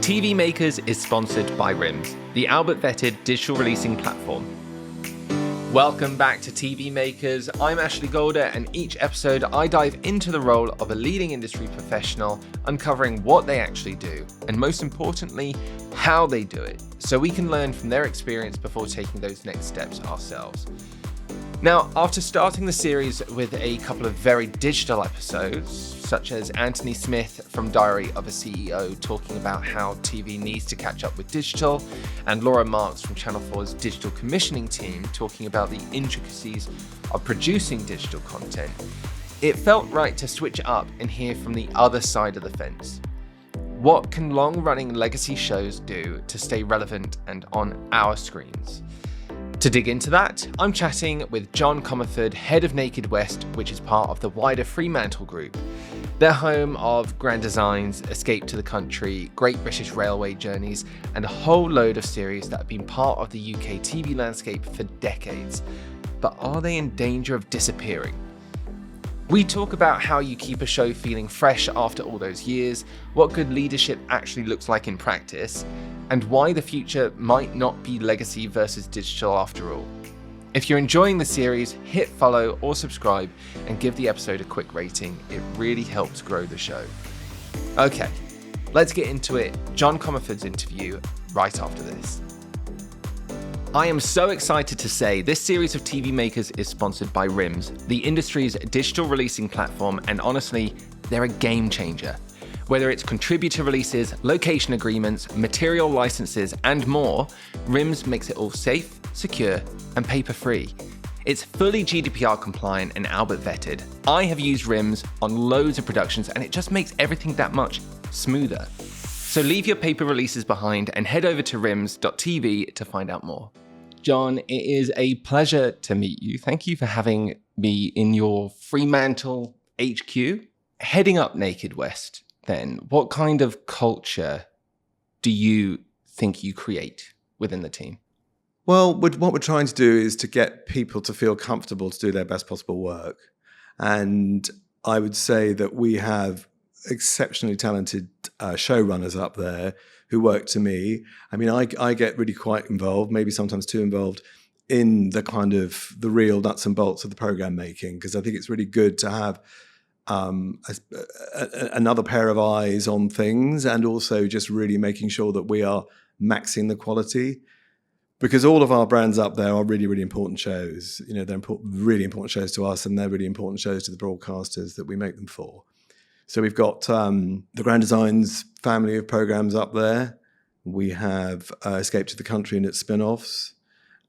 TV Makers is sponsored by RIMS, the Albert-vetted digital releasing platform. Welcome back to TV Makers. I'm Ashley Golder, and each episode I dive into the role of a leading industry professional, uncovering what they actually do, and most importantly, how they do it, so we can learn from their experience before taking those next steps ourselves. Now, after starting the series with a couple of very digital episodes, such as Anthony Smith from Diary of a CEO talking about how TV needs to catch up with digital, and Laura Marks from Channel 4's digital commissioning team talking about the intricacies of producing digital content, it felt right to switch it up and hear from the other side of the fence. What can long-running legacy shows do to stay relevant and on our screens? To dig into that, I'm chatting with John Comerford, head of Naked West, which is part of the wider Fremantle Group. They're home of Grand Designs, Escape to the Country, Great British Railway Journeys, and a whole load of series that have been part of the UK TV landscape for decades. But are they in danger of disappearing? We talk about how you keep a show feeling fresh after all those years, what good leadership actually looks like in practice, and why the future might not be legacy versus digital after all. If you're enjoying the series, hit follow or subscribe and give the episode a quick rating. It really helps grow the show. Okay, let's get into it. John Comerford's interview right after this. I am so excited to say this series of TV Makers is sponsored by RIMS, the industry's digital releasing platform, and honestly, they're a game changer. Whether it's contributor releases, location agreements, material licenses, and more, RIMS makes it all safe, secure, and paper-free. It's fully GDPR compliant and Albert vetted. I have used RIMS on loads of productions, and it just makes everything that much smoother. So leave your paper releases behind and head over to rims.tv to find out more. John, it is a pleasure to meet you. Thank you for having me in your Fremantle HQ. Heading up Naked West, then, what kind of culture do you think you create within the team? Well, what we're trying to do is to get people to feel comfortable to do their best possible work. And I would say that we have exceptionally talented showrunners up there who work to me. I mean, I get really quite involved, maybe sometimes too involved, in the kind of the real nuts and bolts of the program making, because I think it's really good to have another pair of eyes on things, and also just really making sure that we are maxing the quality, because all of our brands up there are really, really important shows. You know, they're really important shows to us, and they're really important shows to the broadcasters that we make them for. So we've got the Grand Designs family of programs up there. We have Escape to the Country and its spin-offs.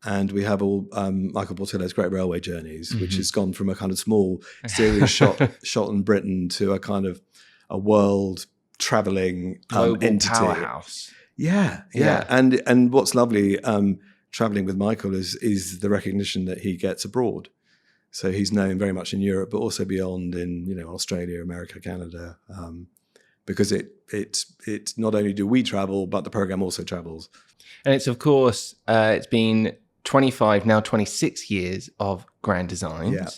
And we have all Michael Portillo's Great Railway Journeys, which has gone from a kind of small series shot in Britain to a kind of a world traveling entity. Powerhouse. Yeah. And what's lovely traveling with Michael is the recognition that he gets abroad. So he's known very much in Europe, but also beyond in Australia, America, Canada, because it not only do we travel, but the program also travels. And it's, of course, it's been 25, now 26 years of Grand Designs. Yeah.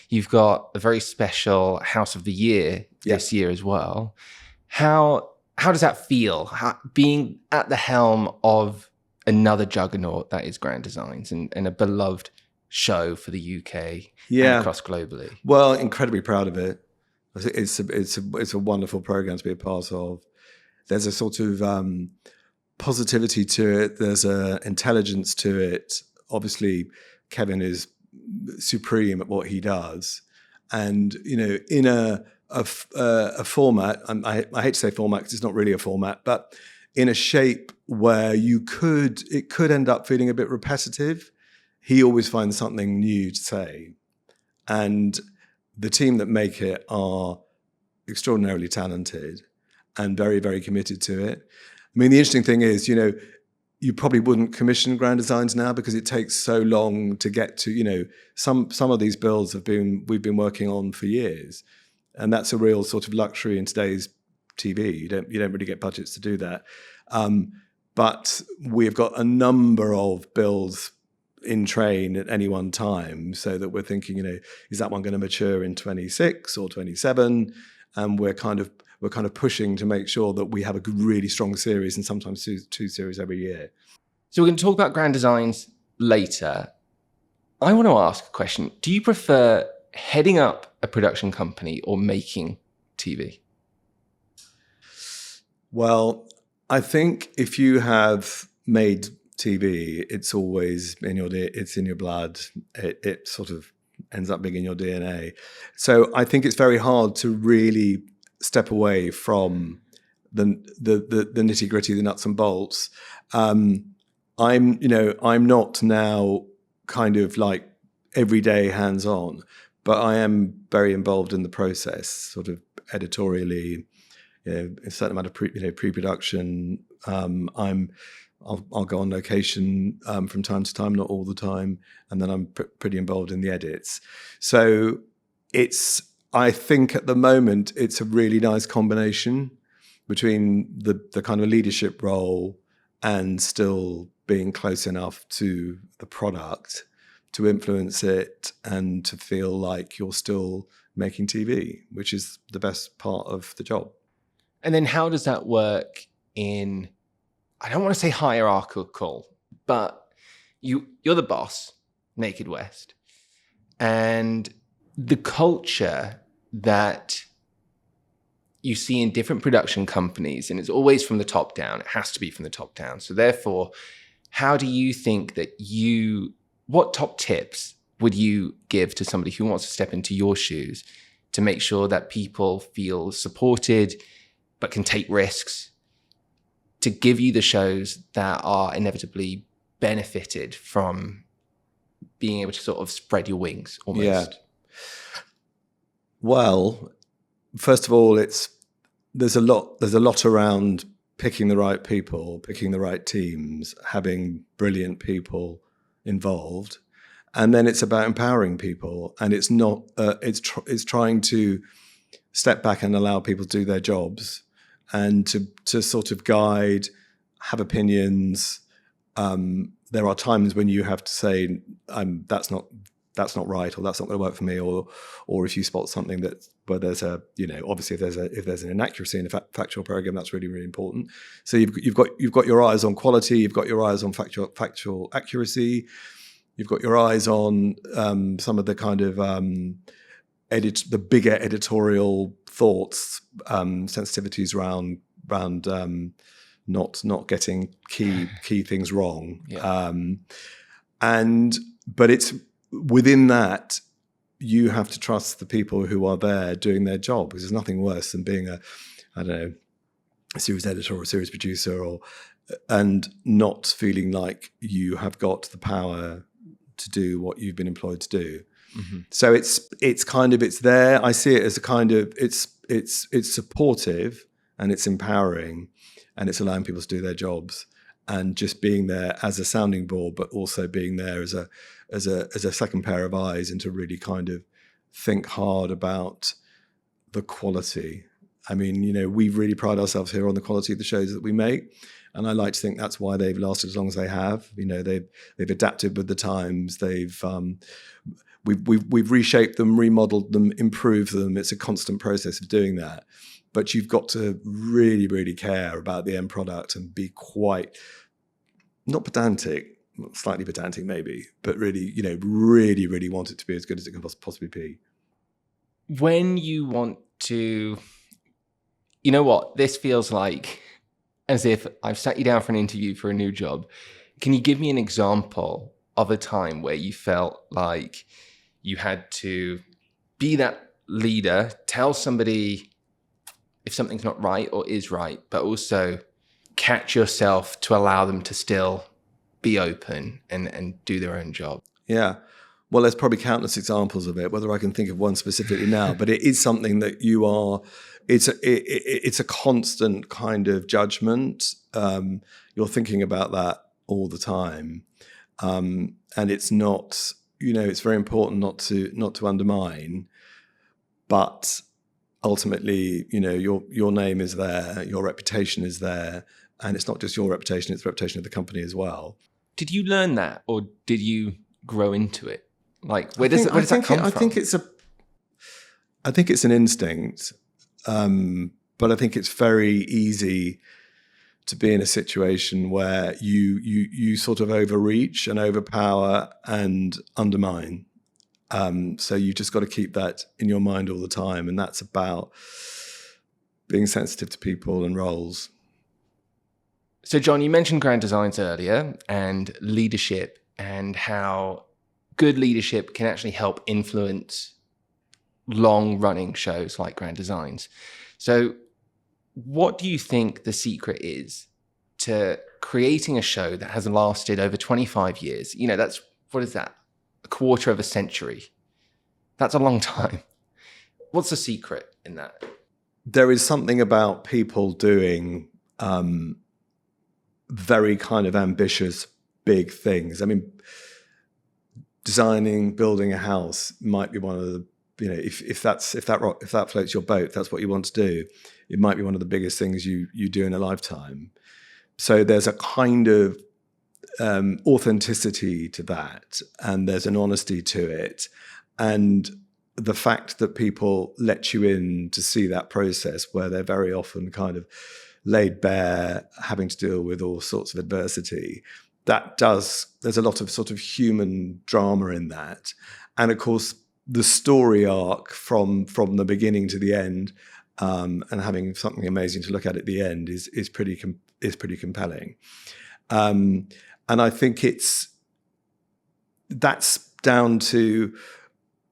You've got a very special House of the Year this year as well. How does that feel, being at the helm of another juggernaut that is Grand Designs and a beloved show for the UK and across globally? Well, incredibly proud of it. It's a wonderful program to be a part of. There's a sort of positivity to it. There's a intelligence to it. Obviously, Kevin is supreme at what he does, and in a format. I hate to say format because it's not really a format, but in a shape where it could end up feeling a bit repetitive. He always finds something new to say, and the team that make it are extraordinarily talented and very, very committed to it. I mean, the interesting thing is, you probably wouldn't commission Grand Designs now because it takes so long to get to, some of these builds we've been working on for years. And that's a real sort of luxury in today's TV. You don't really get budgets to do that. But we've got a number of builds in train at any one time, so that we're thinking, is that one going to mature in 26 or 27? And we're kind of we're kind of pushing to make sure that we have a really strong series, and sometimes two series every year. So we're going to talk about Grand Designs later. I want to ask a question. Do you prefer heading up a production company or making TV? Well, I think if you have made TV, it's always in it's in your blood. It sort of ends up being in your DNA. So I think it's very hard to really step away from the nitty gritty, the nuts and bolts. I'm not now kind of like everyday hands on, but I am very involved in the process, sort of editorially. A certain amount of pre-production. I'll go on location from time to time, not all the time, and then I'm pretty involved in the edits. So I think at the moment it's a really nice combination between the kind of leadership role and still being close enough to the product to influence it and to feel like you're still making TV, which is the best part of the job. And then how does that work in, I don't want to say hierarchical, but you're the boss, Naked West, and the culture that you see in different production companies, and it's always from the top down. It has to be from the top down. So therefore, how do you think that what top tips would you give to somebody who wants to step into your shoes to make sure that people feel supported, but can take risks, to give you the shows that are inevitably benefited from being able to sort of spread your wings almost? Yeah. Well, first of all, there's a lot around picking the right people, picking the right teams, having brilliant people involved, and then it's about empowering people. And it's not it's trying to step back and allow people to do their jobs and to sort of guide, have opinions. There are times when you have to say, that's not right, or that's not going to work for me, or if you spot something where there's obviously if there's an inaccuracy in a factual program, that's really, really important. So you've got your eyes on quality, you've got your eyes on factual accuracy, you've got your eyes on some of the kind of the bigger editorial thoughts, sensitivities around not getting key things wrong. Yeah. But it's within that, you have to trust the people who are there doing their job, because there's nothing worse than being a series editor or a series producer and not feeling like you have got the power to do what you've been employed to do. Mm-hmm. So it's there. I see it as a kind of it's supportive and it's empowering and it's allowing people to do their jobs and just being there as a sounding board, but also being there as a second pair of eyes and to really kind of think hard about the quality. I mean, we really pride ourselves here on the quality of the shows that we make. And I like to think that's why they've lasted as long as they have. They've adapted with the times. We've reshaped them, remodeled them, improved them. It's a constant process of doing that. But you've got to really, really care about the end product and be quite, not pedantic, slightly pedantic maybe, but really, really, really want it to be as good as it can possibly be. When you want to, this feels like as if I've sat you down for an interview for a new job. Can you give me an example of a time where you felt like you had to be that leader, tell somebody if something's not right or is right, but also catch yourself to allow them to still be open and do their own job? Yeah. Well, there's probably countless examples of it, whether I can think of one specifically now, but it is something that it's a constant kind of judgment. You're thinking about that all the time. And it's not, it's very important not to undermine, but ultimately, your name is there, your reputation is there, and it's not just your reputation, it's the reputation of the company as well. Did you learn that, or did you grow into it? Like, where does that come from? I think it's an instinct. But I think it's very easy to be in a situation where you sort of overreach and overpower and undermine. So you've just got to keep that in your mind all the time. And that's about being sensitive to people and roles. So, John, you mentioned Grand Designs earlier and leadership and how good leadership can actually help influence long-running shows like Grand Designs. So what do you think the secret is to creating a show that has lasted over 25 years? You know, that's, what is that? A quarter of a century. That's a long time. What's the secret in that? There is something about people doing very kind of ambitious, big things. I mean, designing, building a house might be one of the, you know, if that floats your boat, that's what you want to do. It might be one of the biggest things you do in a lifetime. So there's a kind of authenticity to that, and there's an honesty to it, and the fact that people let you in to see that process, where they're very often kind of laid bare, having to deal with all sorts of adversity. There's a lot of sort of human drama in that, and of course the story arc from the beginning to the end, and having something amazing to look at the end is pretty compelling. And I think that's down to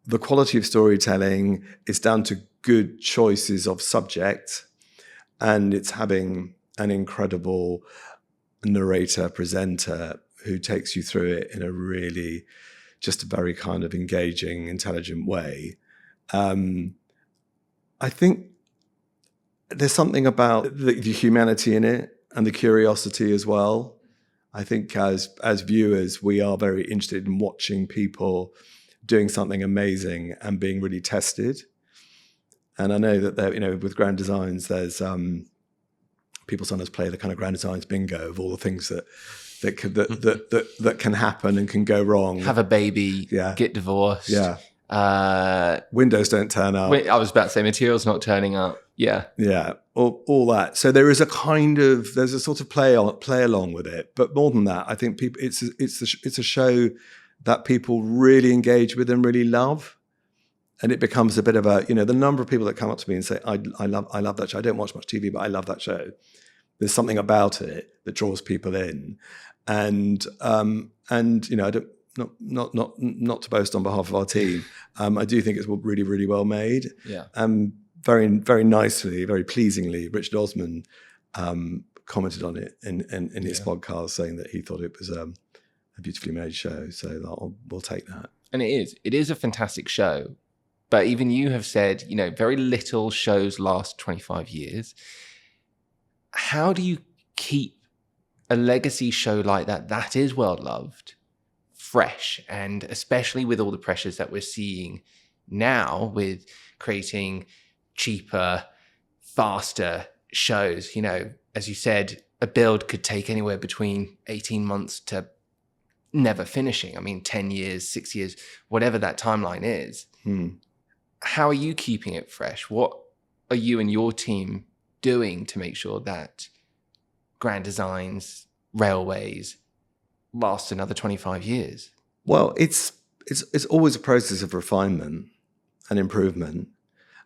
the quality of storytelling. It's down to good choices of subject, and it's having an incredible narrator, presenter who takes you through it in a really just a very kind of engaging, intelligent way. I think there's something about the humanity in it and the curiosity as well. I think as viewers, we are very interested in watching people doing something amazing and being really tested. And I know that there, you know, with Grand Designs, there's people sometimes play the kind of Grand Designs bingo of all the things that can happen and can go wrong. Have a baby, get divorced. Yeah. Windows don't turn up. I was about to say materials not turning up. Yeah. Yeah. All that. So there's a sort of play along with it. But more than that, I think people, it's a show that people really engage with and really love. And it becomes a bit of a, you know, the number of people that come up to me and say, I love that show. I don't watch much TV, but I love that show. There's something about it that draws people in. And you know, I don't, not to boast on behalf of our team. I do think it's really, really well made. Yeah. Very, very nicely, very pleasingly, Richard Osman commented on it in his podcast, saying that he thought it was a beautifully made show. So we'll take that. And it is a fantastic show. But even you have said, you know, very little shows last 25 years. How do you keep a legacy show like that is well loved, fresh, and especially with all the pressures that we're seeing now with creating cheaper, faster shows? You know, as you said, a build could take anywhere between 18 months to never finishing. I mean, 10 years, 6 years, whatever that timeline is. How are you keeping it fresh? What are you and your team doing to make sure that Grand Designs, Railways last another 25 years? Well, it's always a process of refinement and improvement.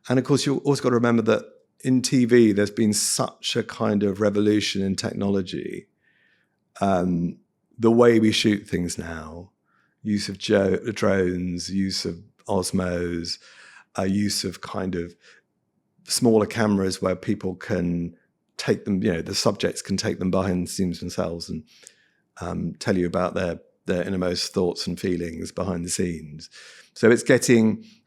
And of course, you always got to remember that in TV, there's been such a kind of revolution in technology. The way we shoot things now, use of drones, use of Osmos, use of kind of smaller cameras where people can take them, you know, the subjects can take them behind the scenes themselves and tell you about their innermost thoughts and feelings behind the scenes. So it's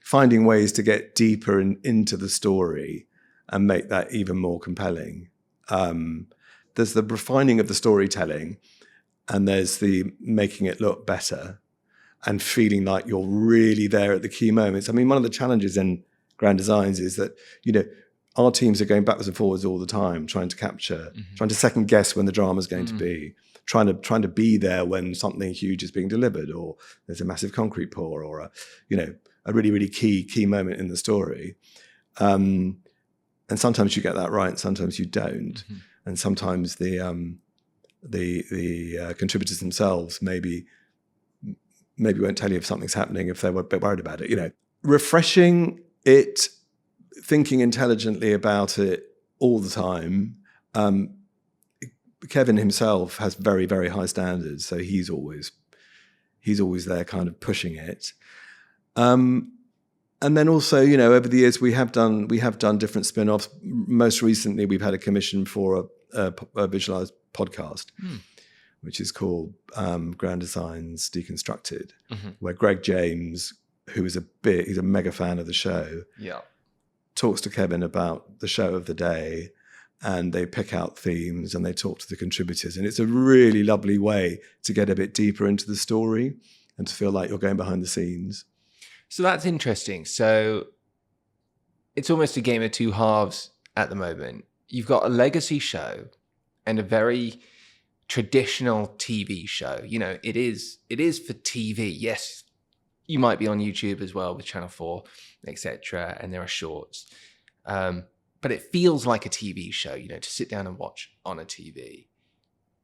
finding ways to get deeper into the story and make that even more compelling. There's the refining of the storytelling, and there's the making it look better and feeling like you're really there at the key moments. I mean, one of the challenges in Grand Designs is that, you know, our teams are going backwards and forwards all the time, trying to capture, trying to second guess when the drama's going to be, trying to be there when something huge is being delivered, or there's a massive concrete pour, or a really, really key moment in the story. And sometimes you get that right, and sometimes you don't. Mm-hmm. And sometimes the contributors themselves maybe won't tell you if something's happening if they're a bit worried about it. You know, refreshing it, thinking intelligently about it all the time. Kevin himself has very, very high standards, so he's always there, kind of pushing it. And then also, you know, over the years we have done different spin-offs. Most recently, we've had a commission for a visualized podcast, which is called Grand Designs Deconstructed, where Greg James, who is he's a mega fan of the show, talks to Kevin about the show of the day, and they pick out themes and they talk to the contributors. And it's a really lovely way to get a bit deeper into the story and to feel like you're going behind the scenes. So that's interesting. So it's almost a game of two halves at the moment. You've got a legacy show and a very traditional TV show. You know, it is for TV. Yes, you might be on YouTube as well with Channel 4, etc. And there are shorts. But it feels like a TV show, you know, to sit down and watch on a TV.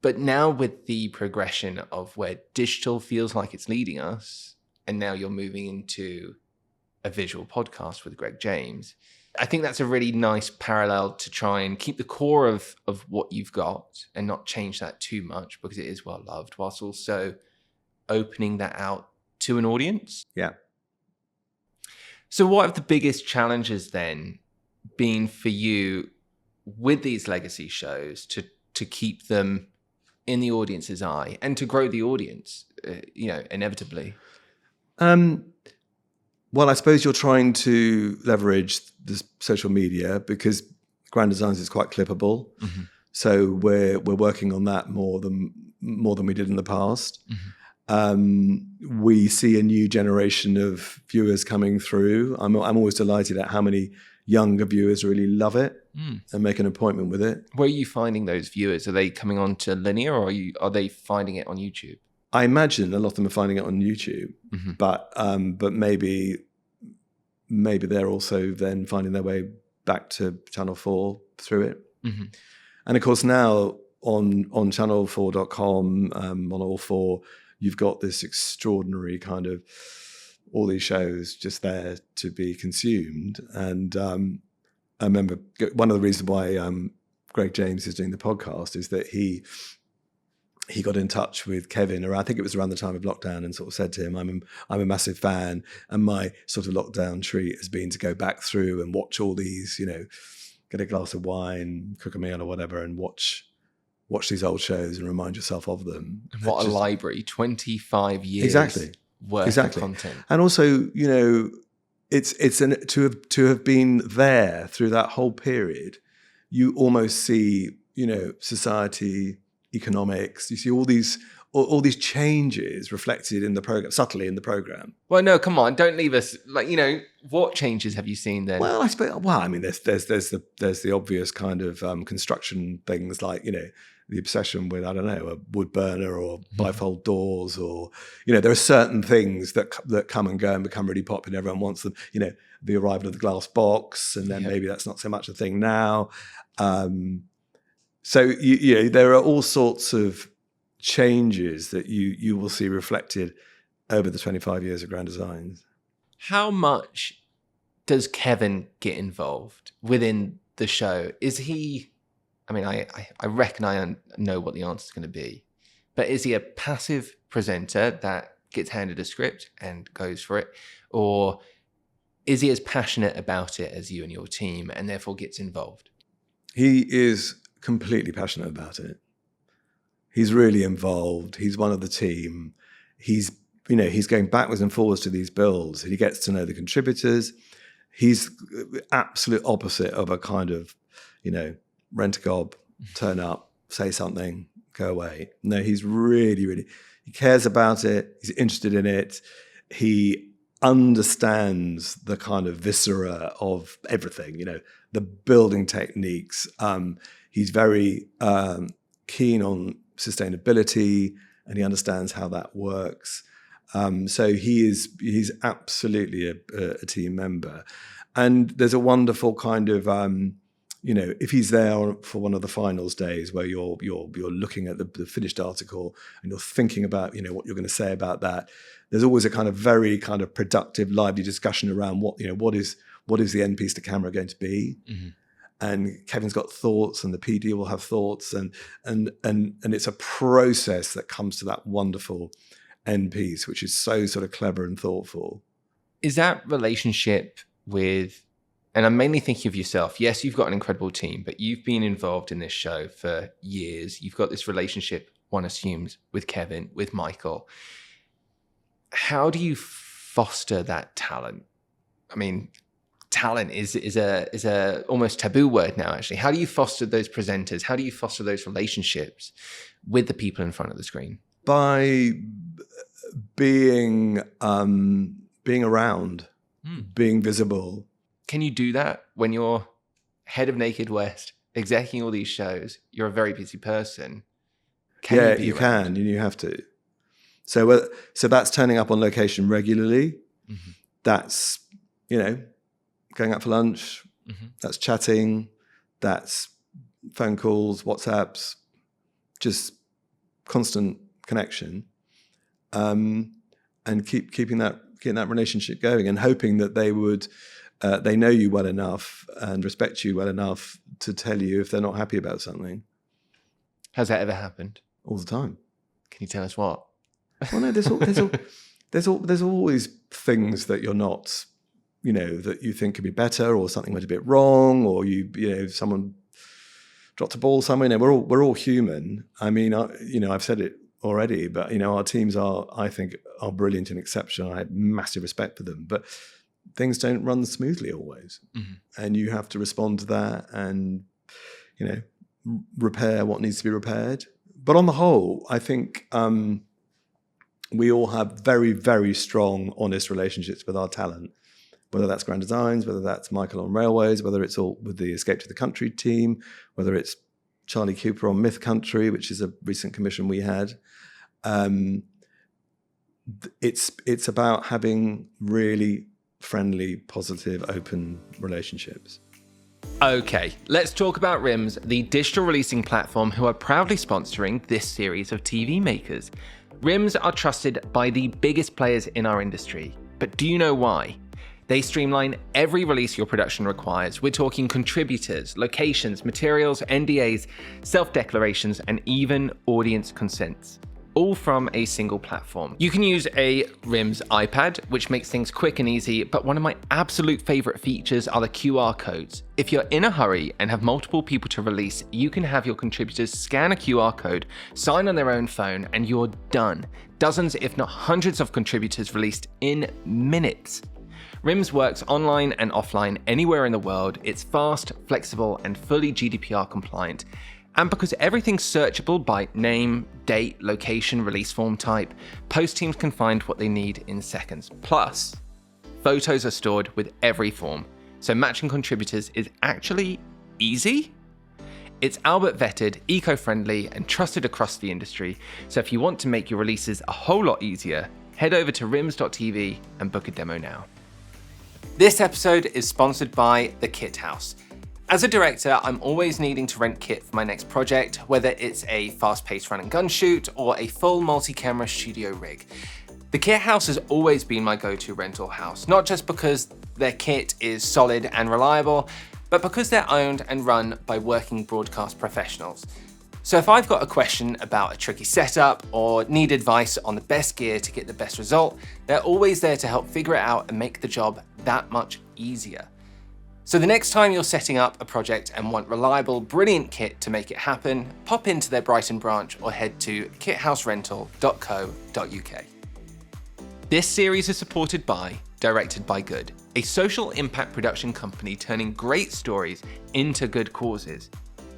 But now with the progression of where digital feels like it's leading us, and now you're moving into a visual podcast with Greg James, I think that's a really nice parallel to try and keep the core of what you've got and not change that too much, because it is well loved, whilst also opening that out to an audience. Yeah. So what have the biggest challenges then been for you with these legacy shows to keep them in the audience's eye and to grow the audience, you know, inevitably? Well, I suppose you're trying to leverage the social media because Grand Designs is quite clippable. So we're working on that more than we did in the past. We see a new generation of viewers coming through. I'm always delighted at how many younger viewers really love it and make an appointment with it. Where are you finding those viewers? Are they coming on to linear, or are they finding it on YouTube? I imagine a lot of them are finding it on YouTube, but maybe they're also then finding their way back to Channel 4 through it. And of course now on channel4.com, on all four, you've got this extraordinary kind of all these shows just there to be consumed. And I remember one of the reasons why Greg James is doing the podcast is that he got in touch with Kevin around, I think it was around the time of lockdown, and sort of said to him, I'm a massive fan, and my sort of lockdown treat has been to go back through and watch all these, you know, get a glass of wine, cook a meal or whatever, and watch these old shows and remind yourself of them. What a library, 25 years exactly worth of content. And also, you know, it's to have been there through that whole period, you almost see, you know, society, economics, you see all these changes reflected in the program, subtly in the program. Well, no, come on, don't leave us, like, you know, what changes have you seen then? Well, I suppose, I mean, there's the obvious kind of construction things, like, you know, the obsession with, I don't know, a wood burner or bifold doors, or, you know, there are certain things that come and go and become really popular. Everyone wants them, you know, the arrival of the glass box, and then maybe that's not so much a thing now. So you know, there are all sorts of changes that you will see reflected over the 25 years of Grand Designs. How much does Kevin get involved within the show? Is he, I mean, I reckon I know what the answer is going to be, but is he a passive presenter that gets handed a script and goes for it? Or is he as passionate about it as you and your team and therefore gets involved? He is completely passionate about it. He's really involved. He's one of the team. He's going backwards and forwards to these builds. He gets to know the contributors. He's absolute opposite of a kind of, you know, rent a gob, turn up, say something, go away. No, he's really, he cares about it. He's interested in it. He understands the kind of viscera of everything, you know, the building techniques. He's very keen on sustainability, and he understands how that works. So he's absolutely a team member. And there's a wonderful kind of if he's there for one of the finals days where you're looking at the finished article and you're thinking about, what you're going to say about that, there's always a kind of very kind of productive, lively discussion around what is the end piece to camera going to be. Mm-hmm. And Kevin's got thoughts, and the PD will have thoughts, and it's a process that comes to that wonderful end piece, which is so sort of clever and thoughtful. Is that relationship with, and I'm mainly thinking of yourself, yes, you've got an incredible team, but you've been involved in this show for years. You've got this relationship, one assumes, with Kevin, with Michael. How do you foster that talent? I mean, talent is a almost taboo word now, actually. How do you foster those presenters? How do you foster those relationships with the people in front of the screen? By being around, being visible. Can you do that when you're head of Naked West, executing all these shows? You're a very busy person. You can, and you have to. So that's turning up on location regularly. Mm-hmm. That's, going out for lunch. Mm-hmm. That's chatting. That's phone calls, WhatsApps, just constant connection. And keeping that relationship going, and hoping that they know you well enough and respect you well enough to tell you if they're not happy about something. Has that ever happened? All the time. Can you tell us what? Well, no, there's always things that you're not, that you think could be better, or something went a bit wrong, or someone dropped a ball somewhere. We're all human. I mean, I've said it already, but our teams I think are brilliant and exceptional. I have massive respect for them, but things don't run smoothly always. Mm-hmm. And you have to respond to that and, repair what needs to be repaired. But on the whole, I think we all have very, very strong, honest relationships with our talent, whether that's Grand Designs, whether that's Michael on Railways, whether it's all with the Escape to the Country team, whether it's Charlie Cooper on Myth Country, which is a recent commission we had. It's about having really friendly, positive, open relationships. Okay, let's talk about RIMS, the digital releasing platform who are proudly sponsoring this series of TV makers. RIMS are trusted by the biggest players in our industry, but do you know why? They streamline every release your production requires. We're talking contributors, locations, materials, NDAs, self-declarations, and even audience consents, all from a single platform. You can use a RIMS iPad, which makes things quick and easy, but one of my absolute favorite features are the QR codes. If you're in a hurry and have multiple people to release, you can have your contributors scan a QR code, sign on their own phone, and you're done. Dozens, if not hundreds of contributors released in minutes. RIMS works online and offline anywhere in the world. It's fast, flexible, and fully GDPR compliant. And because everything's searchable by name, date, location, release form type, post teams can find what they need in seconds. Plus, photos are stored with every form, so matching contributors is actually easy. It's Albert vetted, eco-friendly, and trusted across the industry, so if you want to make your releases a whole lot easier, head over to rims.tv and book a demo now. This episode is sponsored by The Kit House. As a director, I'm always needing to rent kit for my next project, whether it's a fast-paced run and gun shoot or a full multi-camera studio rig. The Kit House has always been my go-to rental house, not just because their kit is solid and reliable, but because they're owned and run by working broadcast professionals. So if I've got a question about a tricky setup or need advice on the best gear to get the best result, they're always there to help figure it out and make the job that much easier. So the next time you're setting up a project and want reliable, brilliant kit to make it happen, pop into their Brighton branch or head to kithouserental.co.uk. This series is supported by Directed by Good, a social impact production company turning great stories into good causes.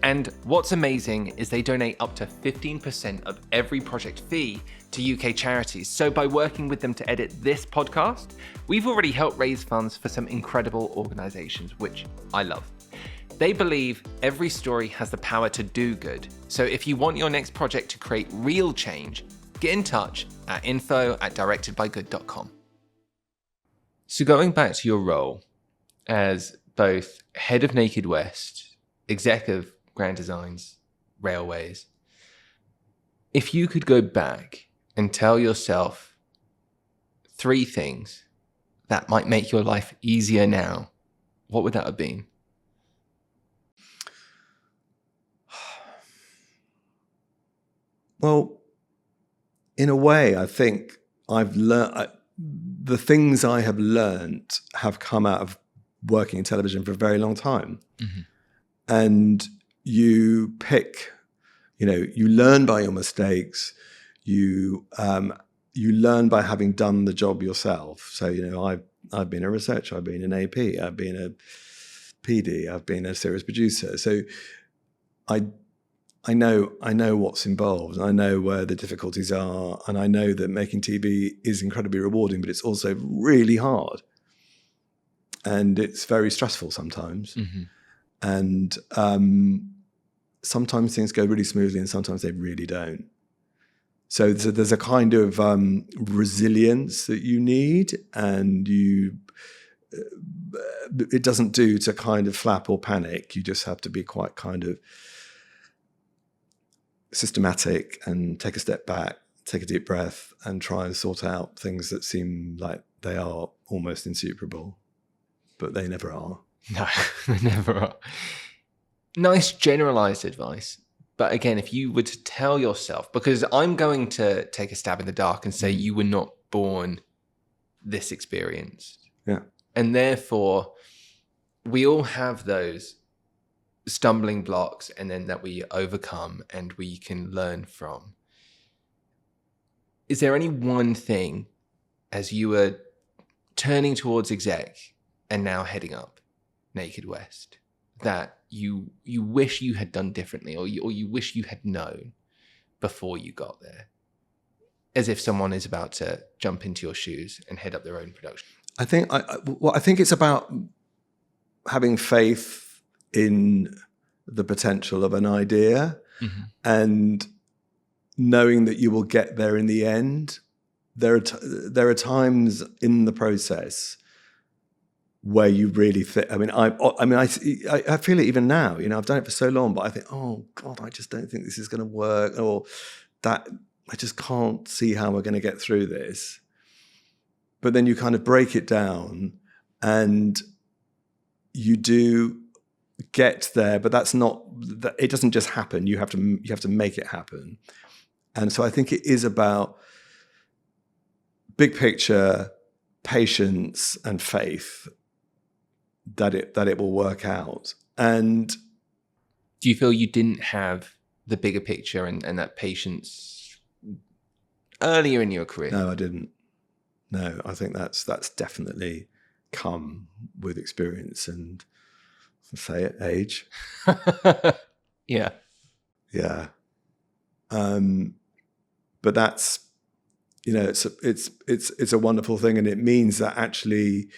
And what's amazing is they donate up to 15% of every project fee to UK charities. So by working with them to edit this podcast, we've already helped raise funds for some incredible organizations, which I love. They believe every story has the power to do good. So if you want your next project to create real change, get in touch at info@directedbygood.com. So going back to your role as both head of Naked West exec of Grand Designs Railways. If you could go back and tell yourself 3 things that might make your life easier now, what would that have been? Well, in a way, I think I've learned the things I have learned have come out of working in television for a very long time. Mm-hmm. And you pick, you learn by your mistakes. You learn by having done the job yourself. So, I've been a researcher, I've been an AP, I've been a PD, I've been a series producer. So I know what's involved, and I know where the difficulties are, and I know that making TV is incredibly rewarding, but it's also really hard, and it's very stressful sometimes. Mm-hmm. And sometimes things go really smoothly, and sometimes they really don't. So there's a kind of resilience that you need, and it doesn't do to kind of flap or panic. You just have to be quite kind of systematic and take a step back, take a deep breath, and try and sort out things that seem like they are almost insuperable, but they never are. No, they never are. Nice generalized advice. But again, if you were to tell yourself, because I'm going to take a stab in the dark and say you were not born this experienced. Yeah. And therefore, we all have those stumbling blocks, and then that we overcome and we can learn from. Is there any one thing, as you were turning towards exec and now heading up Naked West, that you wish you had done differently, or you wish you had known before you got there, as if someone is about to jump into your shoes and head up their own production? I think it's about having faith in the potential of an idea, mm-hmm. and knowing that you will get there in the end. There are times in the process where you really think. I feel it even now. I've done it for so long, but I think, oh God, I just don't think this is going to work, or that I just can't see how we're going to get through this. But then you kind of break it down, and you do get there, but it doesn't just happen. You have to make it happen. And so I think it is about big picture, patience, and faith that it will work out. And do you feel you didn't have the bigger picture and that patience earlier in your career? No, I didn't. No, I think that's definitely come with experience and, say it, age. Yeah. But that's, it's a wonderful thing, and it means that actually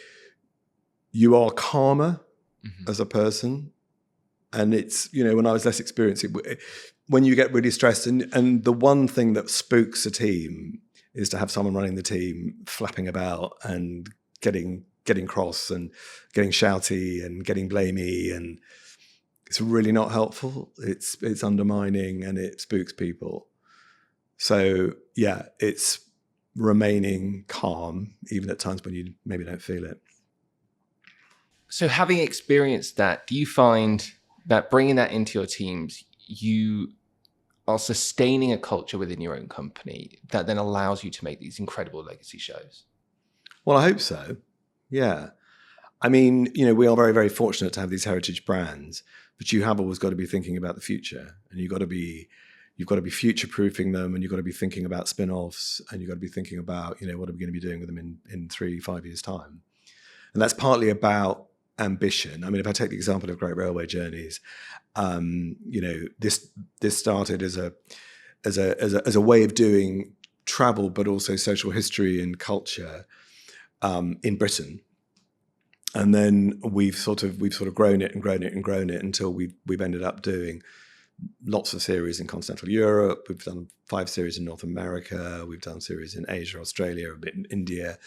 you are calmer, mm-hmm. as a person. And it's, when I was less experienced, when you get really stressed, and the one thing that spooks a team is to have someone running the team flapping about and getting cross and getting shouty and getting blamey, and it's really not helpful. It's undermining, and it spooks people. So yeah, it's remaining calm even at times when you maybe don't feel it. So having experienced that, do you find that bringing that into your teams, you are sustaining a culture within your own company that then allows you to make these incredible legacy shows? Well, I hope so. Yeah. I mean, we are very, very fortunate to have these heritage brands, but you have always got to be thinking about the future, and you've got to be future-proofing them, and you've got to be thinking about spin-offs, and you've got to be thinking about, what are we going to be doing with them in 3-5 years' time. And that's partly about ambition. I mean, if I take the example of Great Railway Journeys, this started as a way of doing travel, but also social history and culture in Britain. And then we've sort of grown it until we've ended up doing lots of series in continental Europe. We've done 5 series in North America. We've done series in Asia, Australia, a bit in India.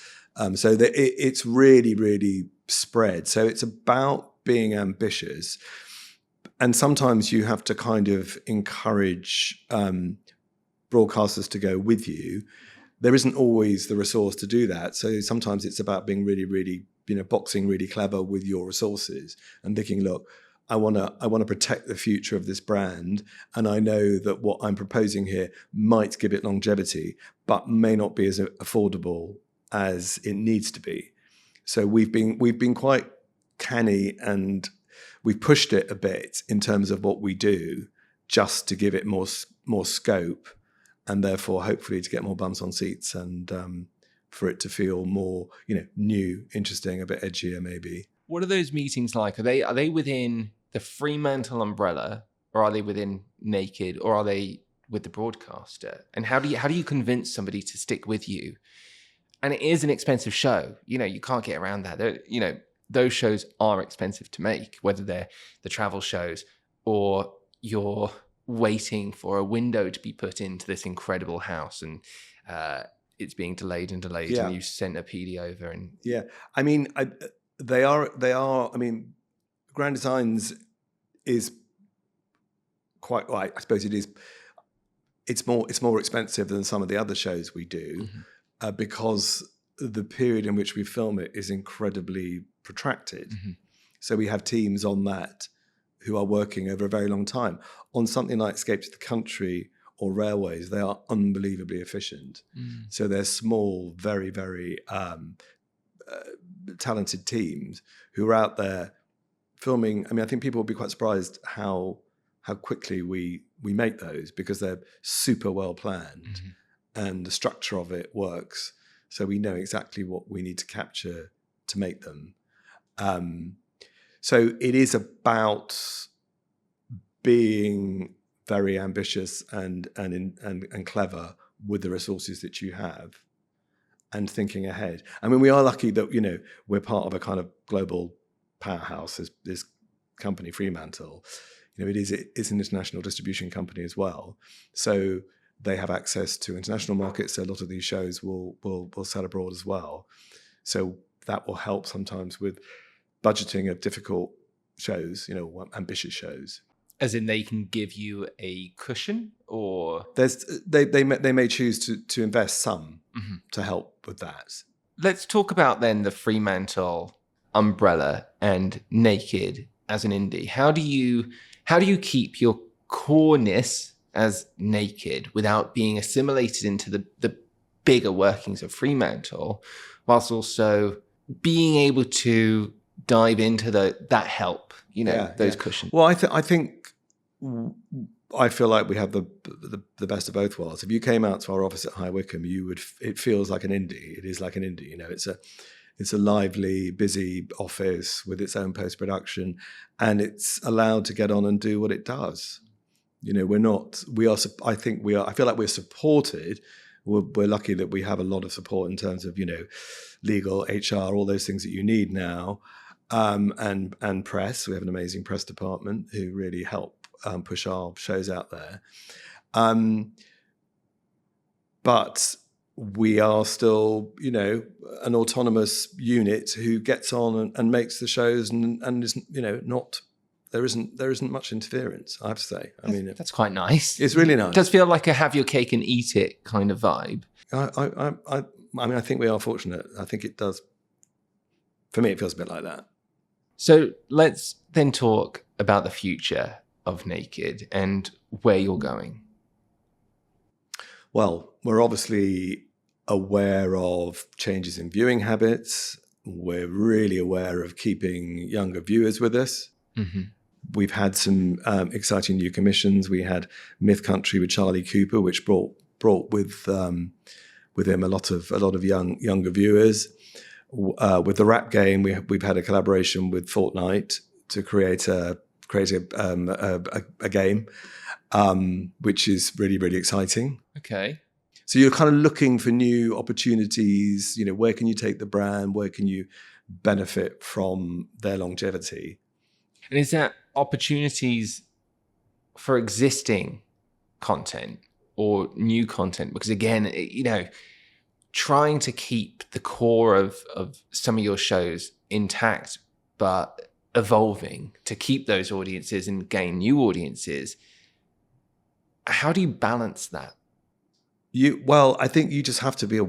So that it's really, really spread. So it's about being ambitious And sometimes you have to kind of encourage broadcasters to go with you. There isn't always the resource to do that. So sometimes it's about being really, really, boxing really clever with your resources and thinking, look, I want to protect the future of this brand, and I know that what I'm proposing here might give it longevity, but may not be as affordable as it needs to be. So we've been quite canny, and we've pushed it a bit in terms of what we do, just to give it more scope, and therefore hopefully to get more bums on seats, and for it to feel more new, interesting, a bit edgier maybe. What are those meetings like? Are they within the Fremantle umbrella, or are they within Naked, or are they with the broadcaster? And how do you convince somebody to stick with you? And it is an expensive show. You can't get around that. Those shows are expensive to make, whether they're the travel shows or you're waiting for a window to be put into this incredible house, and it's being delayed and delayed, Yeah. and you sent a PD over. And I mean, they are. I mean, Grand Designs is quite. Well, I suppose it is. It's more expensive than some of the other shows we do, because the period in which we film it is incredibly protracted. Mm-hmm. So we have teams on that who are working over a very long time. On something like Escape to the Country or Railways, they are unbelievably efficient. So they're small, very, very talented teams who are out there filming. I mean, I think people will be quite surprised how quickly we make those, because they're super well planned, and the structure of it works. So we know exactly what we need to capture to make them. So it is about being very ambitious and clever with the resources that you have, and thinking ahead. I mean, we are lucky that we're part of a kind of global powerhouse. This company Fremantle, it's an international distribution company as well. So they have access to international markets. So a lot of these shows will sell abroad as well. So that will help sometimes with budgeting of difficult shows, ambitious shows. As in, they can give you a cushion, or they may choose to invest some to help with that. Let's talk about then the Fremantle umbrella and Naked as an indie. How do you keep your coreness as Naked without being assimilated into the bigger workings of Fremantle, whilst also being able to dive into that help, those cushions? Well, I think I feel like we have the best of both worlds. If you came out to our office at High Wycombe, it feels like an indie. It is like an indie. It's a lively, busy office with its own post-production, and it's allowed to get on and do what it does. I feel like we're supported. We're lucky that we have a lot of support in terms of, legal, HR, all those things that you need now, and press. We have an amazing press department who really help push our shows out there. But we are still, an autonomous unit who gets on and makes the shows, and is, not. There isn't much interference, I have to say. I mean, that's quite nice. It's really nice. It does feel like a have your cake and eat it kind of vibe. I think we are fortunate. I think it does. For me, it feels a bit like that. So let's then talk about the future of Naked and where you're going. Well, we're obviously aware of changes in viewing habits. We're really aware of keeping younger viewers with us. Mm-hmm. We've had some exciting new commissions. We had Myth Country with Charlie Cooper, which brought with him a lot of younger viewers. With the rap game, we've had a collaboration with Fortnite to create a game, which is really, really exciting. Okay. So you're kind of looking for new opportunities. Where can you take the brand? Where can you benefit from their longevity? And is that opportunities for existing content or new content? Because again, trying to keep the core of some of your shows intact, but evolving to keep those audiences and gain new audiences. How do you balance that? I think you just have to be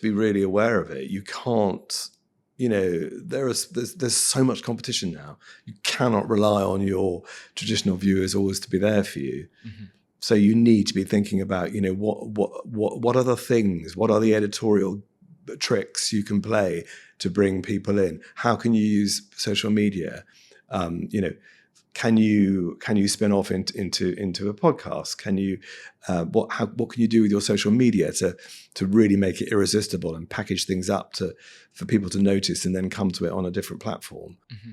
really aware of it. You can't, there's so much competition now. You cannot rely on your traditional viewers always to be there for you. Mm-hmm. So you need to be thinking about, what other things, what are the editorial tricks you can play to bring people in? How can you use social media? Can you spin off into a podcast? Can you what can you do with your social media to really make it irresistible and package things up for people to notice and then come to it on a different platform? Mm-hmm.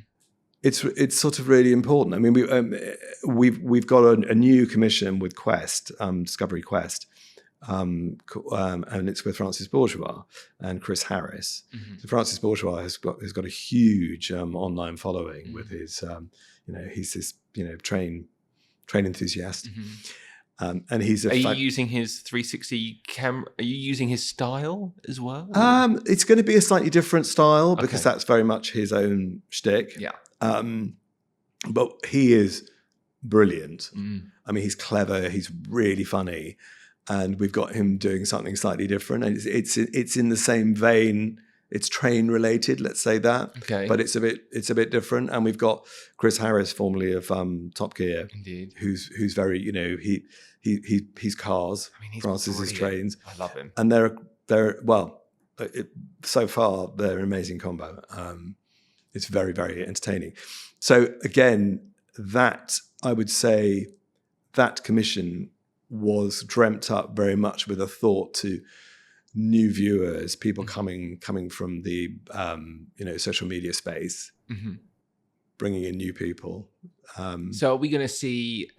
It's sort of really important. I mean, we've got a new commission with Quest, Discovery Quest, and it's with Francis Bourgeois and Chris Harris. Mm-hmm. So Francis Bourgeois has got a huge online following. Mm-hmm. with his, he's this train enthusiast. Mm-hmm. And he's Are you using his 360 camera? Are you using his style as well? It's going to be a slightly different style because that's very much his own shtick. Yeah. But he is brilliant. Mm. I mean, he's clever. He's really funny, and we've got him doing something slightly different. And it's in the same vein. It's train related, let's say that. Okay. But it's a bit different. And we've got Chris Harris, formerly of Top Gear, indeed, who's very he's cars. I mean, he's Francis's trains. I love him. And so far they're an amazing combo. It's very, very entertaining. So again, I would say that commission was dreamt up very much with a thought to new viewers, people coming from the social media space, mm-hmm. bringing in new people. So are we going to see,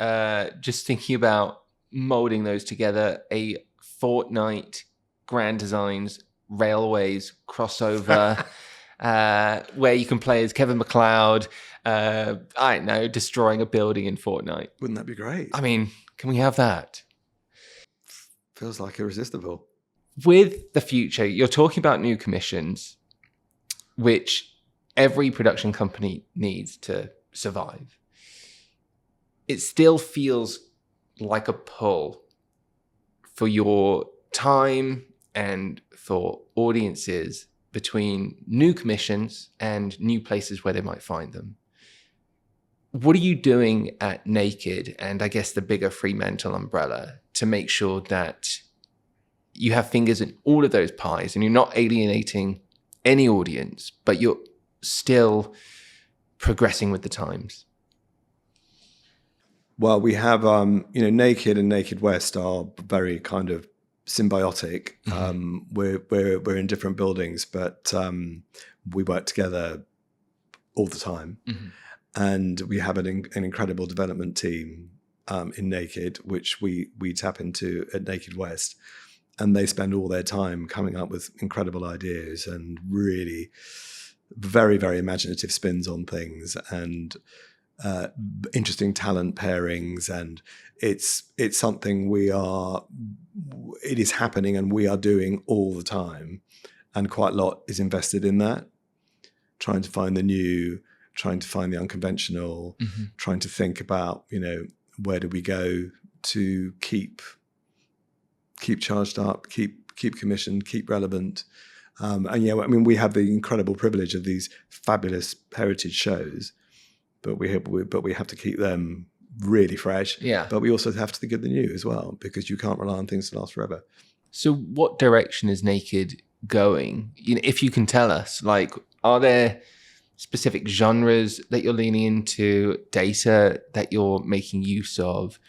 just thinking about molding those together, a fortnight Grand Designs Railways crossover? Where you can play as Kevin McCloud, I don't know, destroying a building in Fortnite. Wouldn't that be great? I mean, can we have that? Feels like irresistible. With the future, you're talking about new commissions, which every production company needs to survive. It still feels like a pull for your time and for audiences between new commissions and new places where they might find them. What are you doing at Naked and I guess the bigger Fremantle umbrella to make sure that you have fingers in all of those pies and you're not alienating any audience, but you're still progressing with the times? Well, we have, Naked and Naked West are very kind of symbiotic. Mm-hmm. We're in different buildings, but we work together all the time. Mm-hmm. And we have an incredible development team in Naked, which we tap into at Naked West. And they spend all their time coming up with incredible ideas and really very, very imaginative spins on things and interesting talent pairings. And it's something it is happening and we are doing all the time. And quite a lot is invested in that, trying to find the new, trying to find the unconventional, mm-hmm. trying to think about, where do we go to keep charged up, keep commissioned, keep relevant. We have the incredible privilege of these fabulous heritage shows, but we have to keep them really fresh. Yeah. But we also have to think of the new as well, because you can't rely on things to last forever. So what direction is Naked going? If you can tell us, are there specific genres that you're leaning into, data that you're making use of?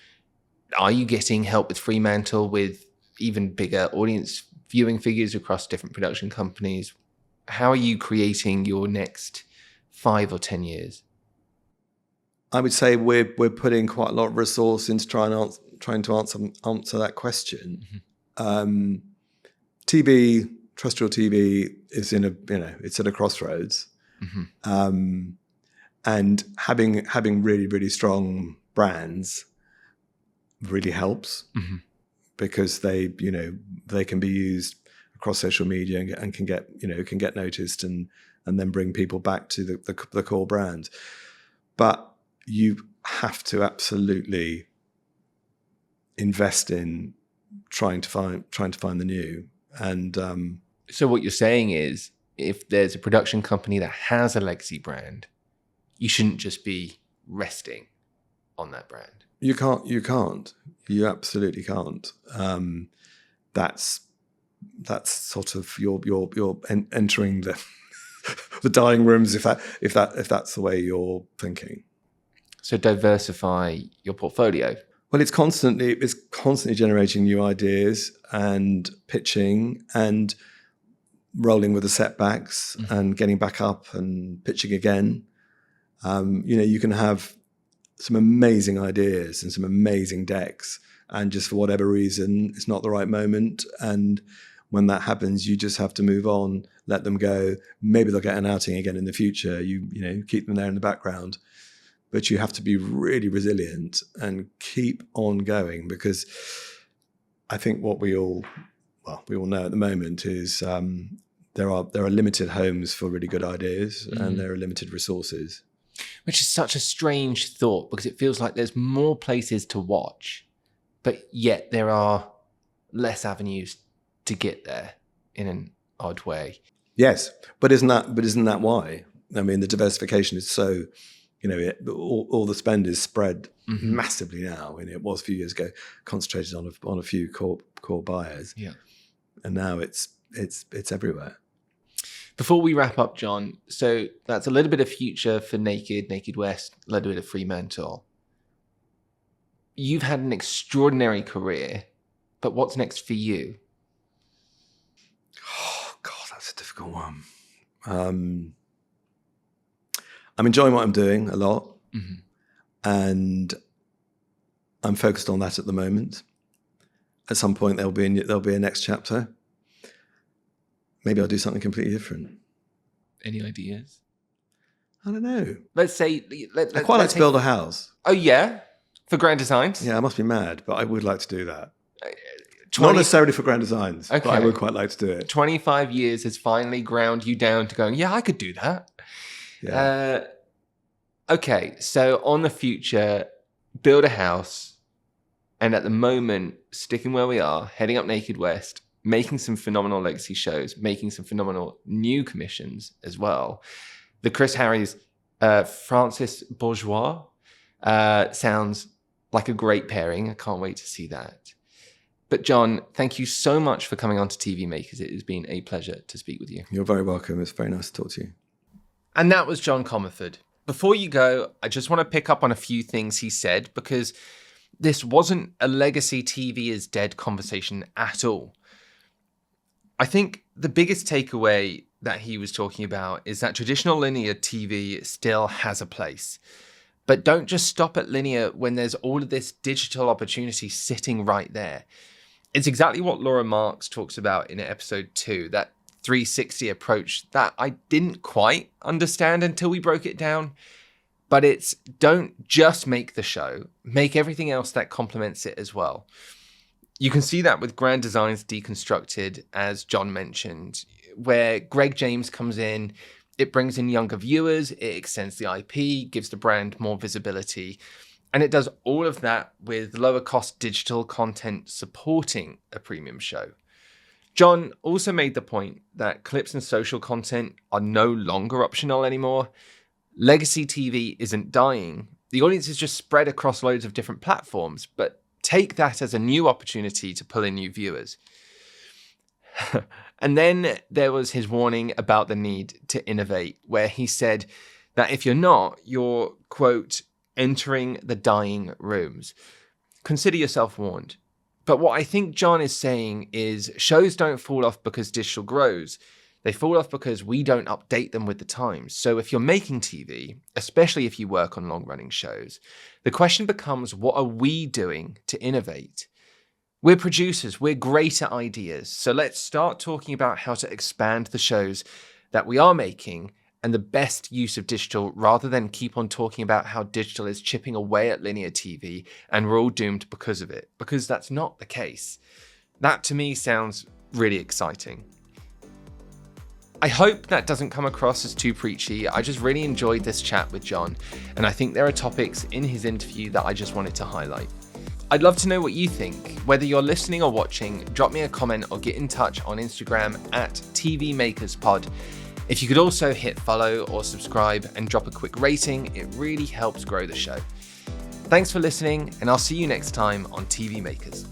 Are you getting help with Fremantle with even bigger audience viewing figures across different production companies? How are you creating your next 5 or 10 years? I would say we're putting quite a lot of resource into trying to answer that question. Mm-hmm. TV, terrestrial TV is it's at a crossroads. Mm-hmm. And having really, really strong brands really helps, mm-hmm. because they can be used across social media and can get noticed and then bring people back to the core brand. But you have to absolutely invest in trying to find the new. And so what you're saying is, if there's a production company that has a legacy brand, you shouldn't just be resting on that brand. You can't. You absolutely can't. That's sort of you're entering the dying rooms if that's the way you're thinking. So diversify your portfolio. Well, it's constantly generating new ideas and pitching and rolling with the setbacks and getting back up and pitching again. You can have some amazing ideas and some amazing decks, and just for whatever reason, it's not the right moment. And when that happens, you just have to move on, let them go. Maybe they'll get an outing again in the future. You keep them there in the background, but you have to be really resilient and keep on going, because I think what we all know at the moment is there are limited homes for really good ideas, and there are limited resources. Which is such a strange thought, because it feels like there's more places to watch, but yet there are less avenues to get there in an odd way. Yes, but isn't that why? I mean, the diversification is so, all the spend is spread massively now. And it was a few years ago concentrated on a few core buyers. Yeah, and now it's everywhere. Before we wrap up, John, so that's a little bit of future for Naked West, a little bit of Fremantle. You've had an extraordinary career, but what's next for you? Oh, God, that's a difficult one. I'm enjoying what I'm doing a lot, and I'm focused on that at the moment. At some point, there'll be a next chapter. Maybe I'll do something completely different. Any ideas? I don't know. Let's say... I quite like to build a house. Oh, yeah? For Grand Designs? Yeah, I must be mad, but I would like to do that. Not necessarily for Grand Designs, but I would quite like to do it. 25 years has finally ground you down to going, yeah, I could do that. Yeah. Okay, so on the future, build a house, and at the moment, sticking where we are, heading up Naked West, making some phenomenal legacy shows, making some phenomenal new commissions as well. The Chris Harris, Francis Bourgeois sounds like a great pairing. I can't wait to see that. But John, thank you so much for coming on to TV Makers. It has been a pleasure to speak with you. You're very welcome. It's very nice to talk to you. And that was John Comerford. Before you go, I just want to pick up on a few things he said, because this wasn't a legacy TV is dead conversation at all. I think the biggest takeaway that he was talking about is that traditional linear TV still has a place. But don't just stop at linear when there's all of this digital opportunity sitting right there. It's exactly what Laura Marks talks about in episode 2, that 360 approach that I didn't quite understand until we broke it down. But it's don't just make the show, make everything else that complements it as well. You can see that with Grand Designs Deconstructed, as John mentioned, where Greg James comes in, it brings in younger viewers, it extends the IP, gives the brand more visibility, and it does all of that with lower cost digital content supporting a premium show. John also made the point that clips and social content are no longer optional anymore. Legacy TV isn't dying. The audience is just spread across loads of different platforms, but take that as a new opportunity to pull in new viewers. And then there was his warning about the need to innovate, where he said that if you're not, you're, quote, entering the dying rooms. Consider yourself warned. But what I think John is saying is shows don't fall off because digital grows. They fall off because we don't update them with the times. So if you're making TV, especially if you work on long-running shows, the question becomes, what are we doing to innovate? We're producers, we're great at ideas. So let's start talking about how to expand the shows that we are making and the best use of digital, rather than keep on talking about how digital is chipping away at linear TV and we're all doomed because of it, because that's not the case. That to me sounds really exciting. I hope that doesn't come across as too preachy. I just really enjoyed this chat with John, and I think there are topics in his interview that I just wanted to highlight. I'd love to know what you think. Whether you're listening or watching, drop me a comment or get in touch on Instagram at TVMakersPod. If you could also hit follow or subscribe and drop a quick rating, it really helps grow the show. Thanks for listening, and I'll see you next time on TV Makers.